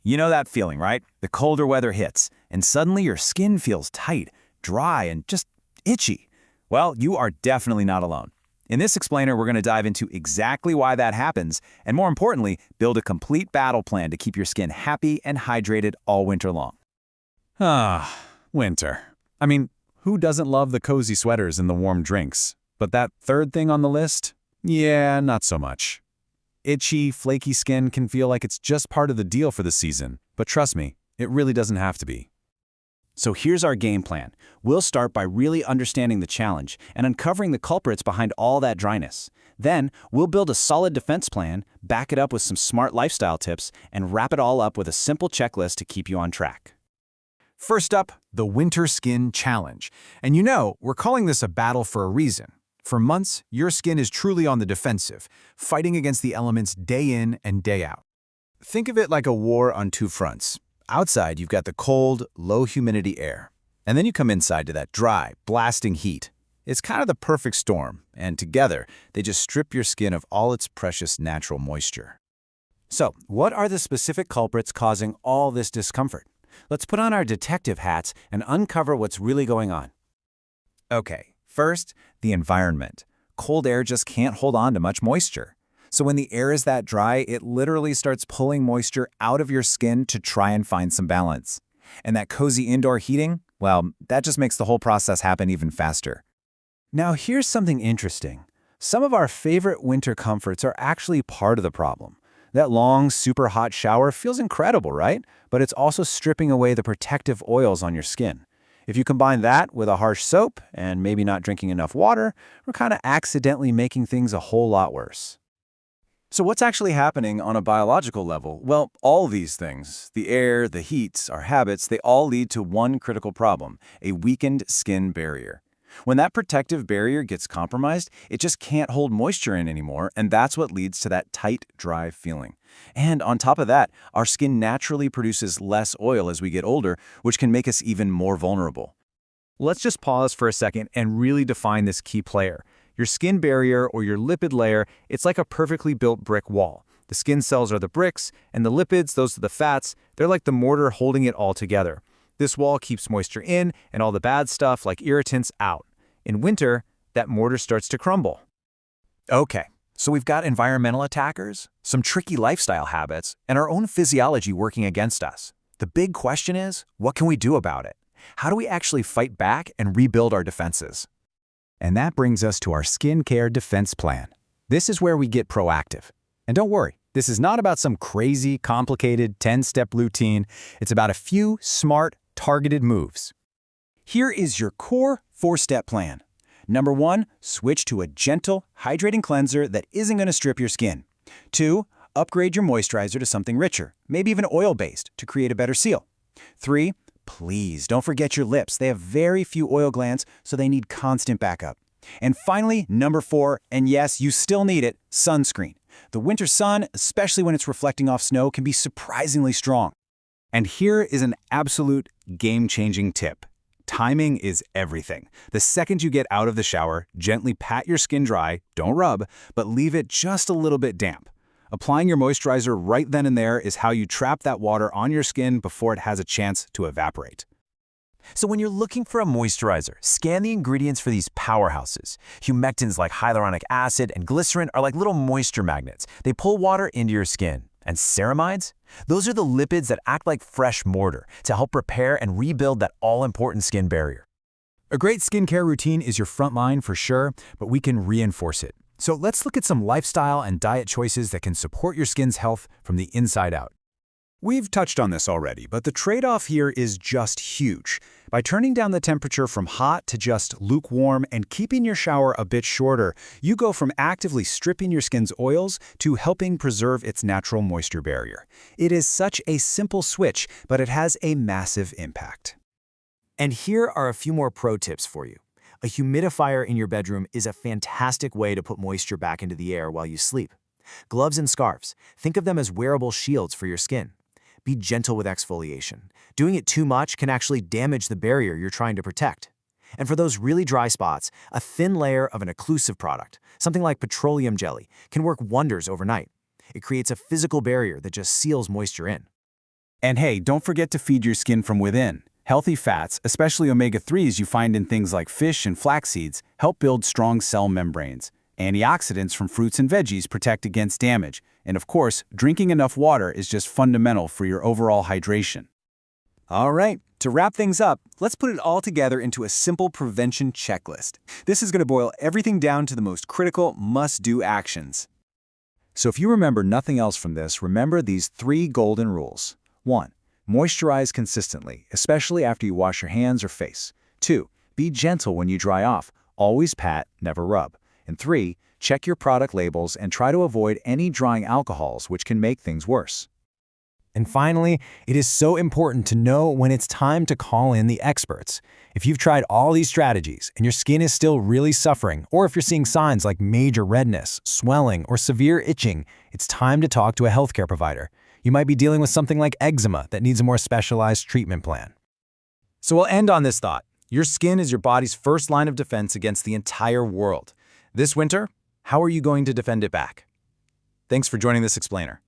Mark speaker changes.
Speaker 1: You know that feeling, right? The colder weather hits, and suddenly your skin feels tight, dry, and just itchy. Well, you are definitely not alone. In this explainer, we're going to dive into exactly why that happens, and more importantly, build a complete battle plan to keep your skin happy and hydrated all winter long.
Speaker 2: Winter. I mean, who doesn't love the cozy sweaters and the warm drinks? But that third thing on the list? Yeah, not so much. Itchy, flaky skin can feel like it's just part of the deal for the season, but trust me, it really doesn't have to be.
Speaker 1: So here's our game plan. We'll start by really understanding the challenge and uncovering the culprits behind all that dryness. Then, we'll build a solid defense plan, back it up with some smart lifestyle tips, and wrap it all up with a simple checklist to keep you on track.
Speaker 3: First up, the Winter Skin Challenge. And you know, we're calling this a battle for a reason. For months, your skin is truly on the defensive, fighting against the elements day in and day out.
Speaker 1: Think of it like a war on two fronts. Outside, you've got the cold, low-humidity air. And then you come inside to that dry, blasting heat. It's kind of the perfect storm, and together, they just strip your skin of all its precious natural moisture. So, what are the specific culprits causing all this discomfort? Let's put on our detective hats and uncover what's really going on. Okay, first, the environment. Cold air just can't hold on to much moisture. So when the air is that dry, it literally starts pulling moisture out of your skin to try and find some balance. And that cozy indoor heating, well, that just makes the whole process happen even faster. Now here's something interesting. Some of our favorite winter comforts are actually part of the problem. That long, super hot shower feels incredible, right? But it's also stripping away the protective oils on your skin. If you combine that with a harsh soap and maybe not drinking enough water, we're kind of accidentally making things a whole lot worse. So what's actually happening on a biological level? Well, all these things, the air, the heat, our habits, they all lead to one critical problem, a weakened skin barrier. When that protective barrier gets compromised, it just can't hold moisture in anymore, and that's what leads to that tight, dry feeling. And on top of that, our skin naturally produces less oil as we get older, which can make us even more vulnerable. Let's just pause for a second and really define this key player. Your skin barrier or your lipid layer, it's like a perfectly built brick wall. The skin cells are the bricks, and the lipids, those are the fats, they're like the mortar holding it all together. This wall keeps moisture in and all the bad stuff like irritants out. In winter, that mortar starts to crumble. Okay, so we've got environmental attackers, some tricky lifestyle habits, and our own physiology working against us. The big question is, what can we do about it? How do we actually fight back and rebuild our defenses? And that brings us to our skincare defense plan. This is where we get proactive. And don't worry, this is not about some crazy, complicated 10-step routine. It's about a few smart, targeted moves. Here is your core 4-step plan. Number 1, switch to a gentle, hydrating cleanser that isn't going to strip your skin. 2, upgrade your moisturizer to something richer, maybe even oil-based, to create a better seal. 3, please don't forget your lips. They have very few oil glands, so they need constant backup. And finally, number 4, and yes, you still need it, sunscreen. The winter sun, especially when it's reflecting off snow, can be surprisingly strong. And here is an absolute game-changing tip. Timing is everything. The second you get out of the shower, gently pat your skin dry, don't rub, but leave it just a little bit damp. Applying your moisturizer right then and there is how you trap that water on your skin before it has a chance to evaporate. So when you're looking for a moisturizer, scan the ingredients for these powerhouses. Humectants like hyaluronic acid and glycerin are like little moisture magnets. They pull water into your skin. And ceramides? Those are the lipids that act like fresh mortar to help repair and rebuild that all-important skin barrier. A great skincare routine is your front line for sure, but we can reinforce it. So let's look at some lifestyle and diet choices that can support your skin's health from the inside out. We've touched on this already, but the trade-off here is just huge. By turning down the temperature from hot to just lukewarm and keeping your shower a bit shorter, you go from actively stripping your skin's oils to helping preserve its natural moisture barrier. It is such a simple switch, but it has a massive impact. And here are a few more pro tips for you. A humidifier in your bedroom is a fantastic way to put moisture back into the air while you sleep. Gloves and scarves. Think of them as wearable shields for your skin. Be gentle with exfoliation. Doing it too much can actually damage the barrier you're trying to protect. And for those really dry spots, a thin layer of an occlusive product, something like petroleum jelly, can work wonders overnight. It creates a physical barrier that just seals moisture in.
Speaker 2: And hey, don't forget to feed your skin from within. Healthy fats, especially omega-3s you find in things like fish and flax seeds, help build strong cell membranes. Antioxidants from fruits and veggies protect against damage. And of course, drinking enough water is just fundamental for your overall hydration.
Speaker 3: All right, to wrap things up, let's put it all together into a simple prevention checklist. This is going to boil everything down to the most critical must-do actions.
Speaker 1: So if you remember nothing else from this, remember these 3 golden rules. 1. Moisturize consistently, especially after you wash your hands or face. 2. Be gentle when you dry off. Always pat, never rub. And 3. Check your product labels and try to avoid any drying alcohols, which can make things worse.
Speaker 4: And finally, it is so important to know when it's time to call in the experts. If you've tried all these strategies and your skin is still really suffering, or if you're seeing signs like major redness, swelling, or severe itching, it's time to talk to a healthcare provider. You might be dealing with something like eczema that needs a more specialized treatment plan.
Speaker 3: So we'll end on this thought. Your skin is your body's first line of defense against the entire world. This winter, how are you going to defend it back? Thanks for joining this explainer.